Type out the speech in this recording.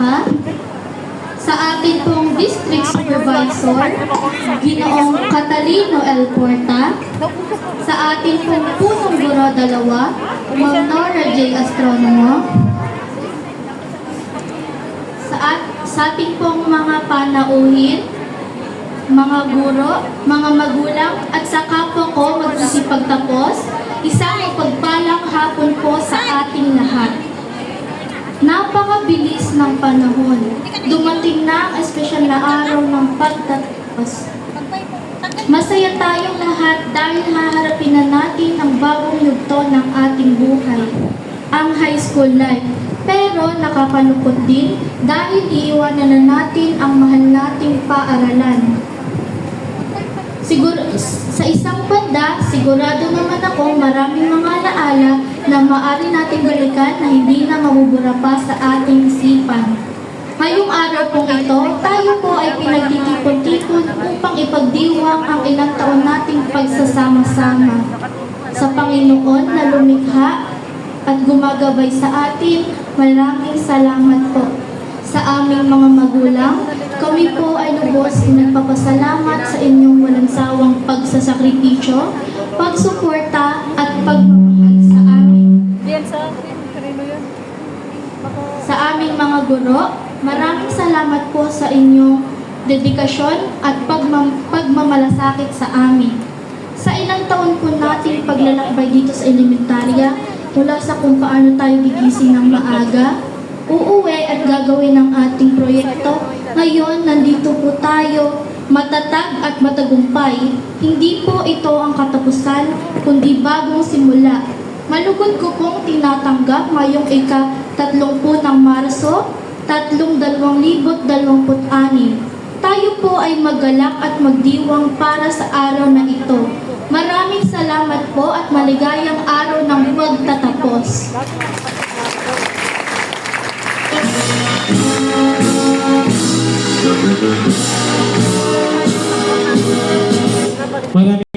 Bulacan. Sa ating pong District Supervisor, Ginoong Catalino L. Porta. Sa ating pong Punong Guro 2, Ma'am Nora J. Astronomo. Sa ating pong mga panauhin, mga guro, mga magulang, at sa kapwa ko magsisipagtapos, isang pagpalang hapon po sa ating lahat. Napakabilis ng panahon. Dumating na ang espesyal na araw ng pagtatapos. Masaya tayong lahat dahil haharapin na natin ang bagong yugto ng ating buhay, ang high school life. Pero nakakalungkot din dahil iiwanan na natin ang mahal nating paaralan. Sa isang banda, sigurado naman ako maraming mga alaala na maaari nating balikan na hindi na mabubura pa sa ating isipan. Ngayong araw pong ito, tayo po ay pinagtitipon-tipon upang ipagdiwang ang ilang taon nating pagsasama-sama sa Panginoon na lumikha at gumagabay sa atin. Maraming salamat po. Sa aming mga magulang, kami po ay lubos nagpapasalamat sa inyong walang sawang pagsasakripisyo, pagsuporta at pagmamahal sa amin. Sa aming mga guro, maraming salamat po sa inyong dedikasyon at pagmamalasakit sa amin. Sa ilang taon po nating paglalakbay dito sa elementarya, mula sa kung paano tayo gigising ng maaga, uuwi at gagawin ang ating proyekto. Ngayon, nandito po tayo, matatag at matagumpay. Hindi po ito ang katapusan, kundi bagong simula. Malugod ko pong tinatanggap ngayong ika-30 ng Marso, 2026. Tayo po ay maggalak at magdiwang para sa araw na ito. Maraming salamat po at maligayang araw ng pagtatapos.